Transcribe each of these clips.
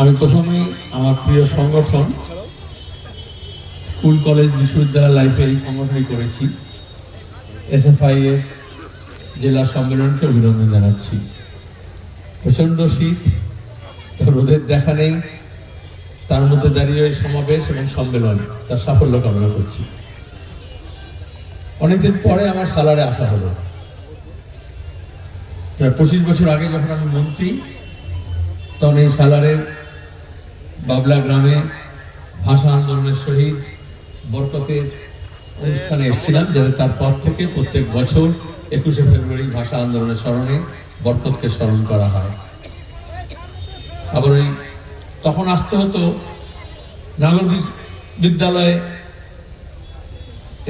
আমি প্রথমেই আমার প্রিয় সংগঠন স্কুল কলেজ বিশ্ববিদ্যালয় লাইফে এই সংগঠনই করেছি। এসএফআই এর জেলা সম্মেলনকে অভিনন্দন জানাচ্ছি। প্রচণ্ড শীত, তো রোদের দেখা নেই, তার মধ্যে দাঁড়িয়ে সমাবেশ এবং সম্মেলন তার সাফল্য কামনা করছি। অনেকদিন পরে আমার সালারে আসা হলো। প্রায় 25 বছর আগে যখন আমি মন্ত্রী, তখন এই সালারের বাবলা গ্রামে ভাষা আন্দোলনের শহীদ বরকতের অনুষ্ঠানে এসেছিলাম, যাতে তারপর থেকে প্রত্যেক বছর 21শে ফেব্রুয়ারি ভাষা আন্দোলনের স্মরণে বরকতকে স্মরণ করা হয়। আবার ওই তখন আসতে হতো নাগর বিদ্যালয়ে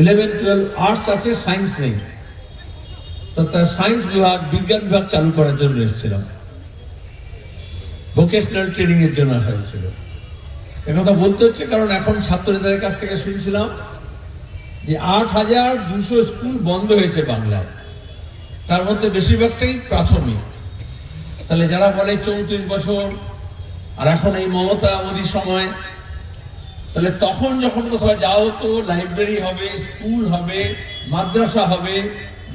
11-12 আর্টস আছে, সায়েন্স নেই, তো তার সায়েন্স বিভাগ বিজ্ঞান বিভাগ চালু করার জন্য এসেছিলাম, ভোকেশনাল ট্রেনিং এর জন্য হয়েছিল। একথা বলতে হচ্ছে কারণ এখন ছাত্র নেতাদের কাছ থেকে শুনছিলাম যে 8200 স্কুল বন্ধ হয়েছে বাংলায়, তার মধ্যে বেশিরভাগটাই প্রাথমিক। তাহলে যারা বলে 34 বছর আর এখন এই মমতা মোদির সময়, তাহলে তখন যখন কোথাও যাও তো লাইব্রেরি হবে, স্কুল হবে, মাদ্রাসা হবে,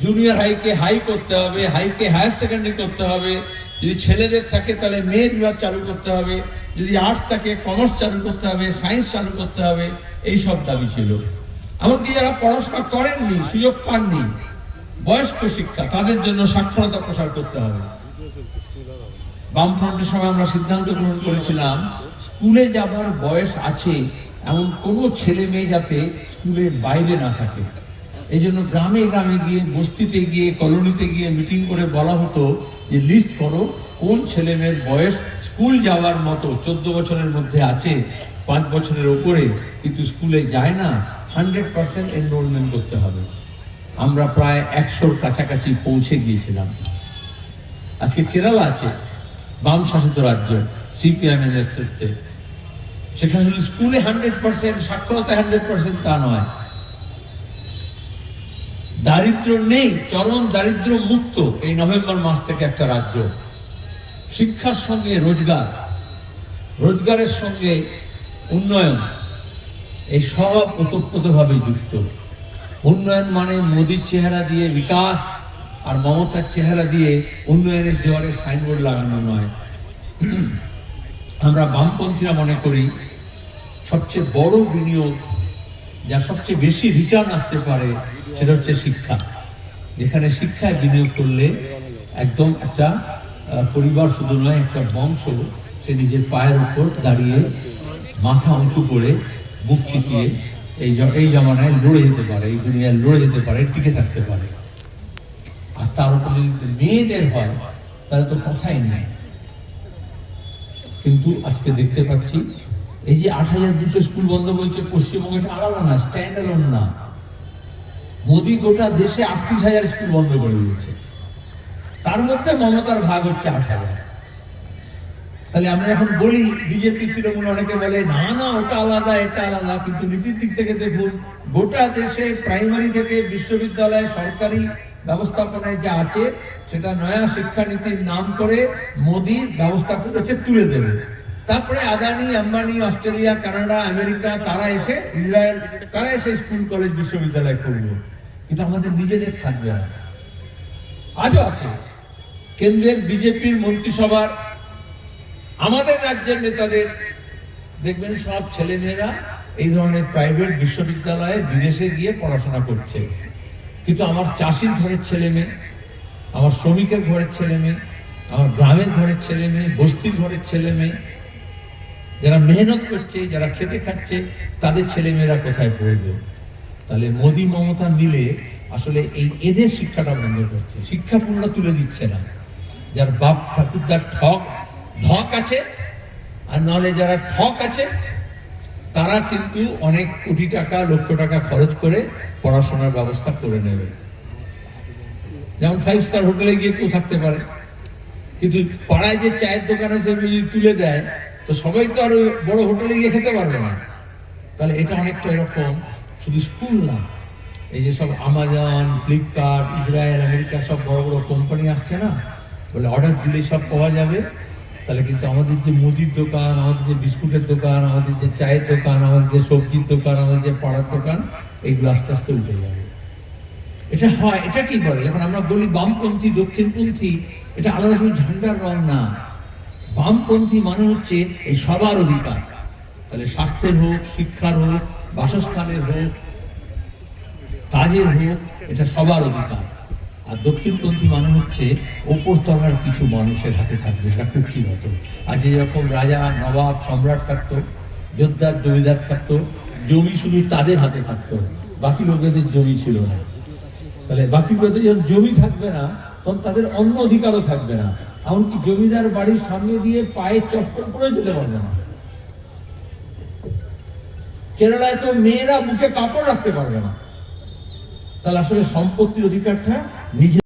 জুনিয়র হাইকে হাই করতে হবে, হাইকে হায়ার সেকেন্ডারি করতে হবে, যদি ছেলেদের থাকে তাহলে মেয়ের বিভাগ চালু করতে হবে, যদি আর্টস থাকে কমার্স চালু করতে হবে, সায়েন্স চালু করতে হবে, এই সব দাবি ছিল। এমনকি যারা পড়াশোনা করেননি, সুযোগ পাননি, বয়স্ক শিক্ষা, তাদের জন্য সাক্ষরতা প্রসার করতে হবে। বামফ্রন্টের সময় আমরা সিদ্ধান্ত গ্রহণ করেছিলাম স্কুলে যাবার বয়স আছে এমন কোনো ছেলে মেয়ে যাতে স্কুলের বাইরে না থাকে। এই জন্য গ্রামে গ্রামে গিয়ে, বস্তিতে গিয়ে, কলোনিতে গিয়ে মিটিং করে বলা হতো যে লিস্ট করো কোন ছেলে মেয়ের বয়স স্কুল যাওয়ার মতো 14 বছরের মধ্যে আছে, 5 বছরের ওপরে কিন্তু স্কুলে যায় না, 100% এনরোলমেন্ট করতে হবে। আমরা প্রায় 100-র কাছাকাছি পৌঁছে গিয়েছিলাম। আজকে কেরালা আছে, বাম শাসিত রাজ্য, সিপিএম এর নেতৃত্বে, সেখানে শুধু স্কুলে 100%, সাক্ষরতা 100% তা নয়, দারিদ্র নেই, চরম দারিদ্র মুক্ত এই নভেম্বর মাস থেকে একটা রাজ্য। শিক্ষার সঙ্গে রোজগার, রোজগারের সঙ্গে উন্নয়ন, এই সব ওতপ্রোতভাবে যুক্ত। উন্নয়ন মানে মোদির চেহারা দিয়ে বিকাশ আর মমতার চেহারা দিয়ে উন্নয়নের জোয়ারে সাইনবোর্ড লাগানো নয়। আমরা বামপন্থীরা মনে করি সবচেয়ে বড় বিনিয়োগ, যা সবচেয়ে বেশি রিটার্ন আসতে পারে, সেটা হচ্ছে শিক্ষা। যেখানে শিক্ষায় বিনিয়োগ করলে একদম একটা পরিবার শুধু নয়, একটা বংশ সে নিজের পায়ের উপর দাঁড়িয়ে মাথা উঁচু করে বুক চিতিয়ে এই জামানায় লড়ে যেতে পারে, এই দুনিয়ায় লড়ে যেতে পারে, টিকে থাকতে পারে। আর তার উপর যদি মেয়েদের হয় তাহলে তো কথাই নেই। কিন্তু আজকে দেখতে পাচ্ছি এই যে 8200 স্কুল বন্ধ করেছে, পশ্চিমবঙ্গে এটা আলাদা না, স্ট্যান্ড অ্যালোন না। মোদি গোটা দেশে 38,000 স্কুল বন্ধ করে দিয়েছে, তার মধ্যে মমতার ভাগ হচ্ছে 8,000। তাহলে আমরা এখন বলি বিজেপি তৃণমূল, অনেকে বলে না না ওটা আলাদা এটা আলাদা, কিন্তু নীতির দিক থেকে দেখুন গোটা দেশে প্রাইমারি থেকে বিশ্ববিদ্যালয় সরকারি ব্যবস্থাপনায় যা আছে সেটা নয়া শিক্ষানীতির নাম করে মোদি ব্যবস্থা করেছে তুলে দেবে। তারপরে Adani, Ambani, Australia, Canada, America, তারা এসে, ইসরায়েল, তারা এসে স্কুল কলেজ বিশ্ববিদ্যালয় করবে, কিন্তু আমাদের নিজেদের থাকবে না। আজও আছে কেন্দ্রের বিজেপির মন্ত্রিসভার আমাদের রাজ্যের নেতাদের দেখবেন সব ছেলেমেয়েরা এই ধরনের প্রাইভেট বিশ্ববিদ্যালয়ে বিদেশে গিয়ে পড়াশোনা করছে। কিন্তু আমার চাষির ঘরের ছেলে মেয়ে, আমার শ্রমিকের ঘরের ছেলে মেয়ে, আমার গ্রামের ঘরের ছেলে মেয়ে, বস্তির ঘরের ছেলে মেয়ে, যারা মেহনত করছে, যারা খেটে খাচ্ছে, তাদের ছেলেমেয়েরা কোথায় পড়বে? তাহলে মোদি মমতা মিলে আসলে এদের শিক্ষাটা বন্ধ করছে, শিক্ষা পুরোটা তুলে দিচ্ছে না। যার বাপ ঠাকুরদার ঢক আছে, আর নাহলে যারা ঠক আছে তারা কিন্তু অনেক কোটি টাকা, লক্ষ টাকা খরচ করে পড়াশোনার ব্যবস্থা করে নেবে। যেমন 5 স্টার হোটেলে গিয়ে কেউ থাকতে পারে, কিন্তু পাড়ায় যে চায়ের দোকান আছে সেগুলো যদি তুলে দেয় তো সবাই তো আর ওই বড় হোটেলে গিয়ে খেতে পারবে না। তাহলে এটা অনেকটা এরকম, শুধু স্কুল না, এই যে সব আমাজন, ফ্লিপকার্ট, ইসরায়েল, আমেরিকা সব বড় বড় কোম্পানি আসছে না, বলে অর্ডার দিলেই সব পাওয়া যাবে, তাহলে কিন্তু আমাদের যে মুদির দোকান, আমাদের যে বিস্কুটের দোকান, আমাদের যে চায়ের দোকান, আমাদের যে সবজির দোকান, আমাদের যে পাড়ার দোকান, এইগুলো আস্তে আস্তে উঠে যাবে। এটা হয়, এটা কি বলে যখন আমরা বলি বামপন্থী দক্ষিণপন্থী, এটা আলাদা শুধু ঝান্ডার রং না। বামপন্থী মানে হচ্ছে এই সবার অধিকার। তাহলে স্বাস্থ্যের হোক, শিক্ষার হোক, বাসস্থানের হোক, কাজের হোক, এটা সবার অধিকার। আর দক্ষিণপন্থী মানে হচ্ছে ওপর তলার কিছু মানুষের হাতে থাকবে, সেটা কুক্ষিগত। আর যেরকম রাজা, নবাব, সম্রাট থাকতো, যোদ্ধার, জমিদার থাকতো, জমি শুধু তাদের হাতে থাকতো, বাকি লোকেদের জমি ছিল না। তাহলে বাকি লোকেদের যখন জমি থাকবে না, তখন তাদের অন্য অধিকারও থাকবে না। এমনকি জমিদার বাড়ির সামনে দিয়ে পায়ে চপ্পল পরে যেতে পারবে না। কেরালায় তো মেয়েরা মুখে কাপড় রাখতে পারবে না। তাহলে আসলে সম্পত্তির অধিকারটা নিজে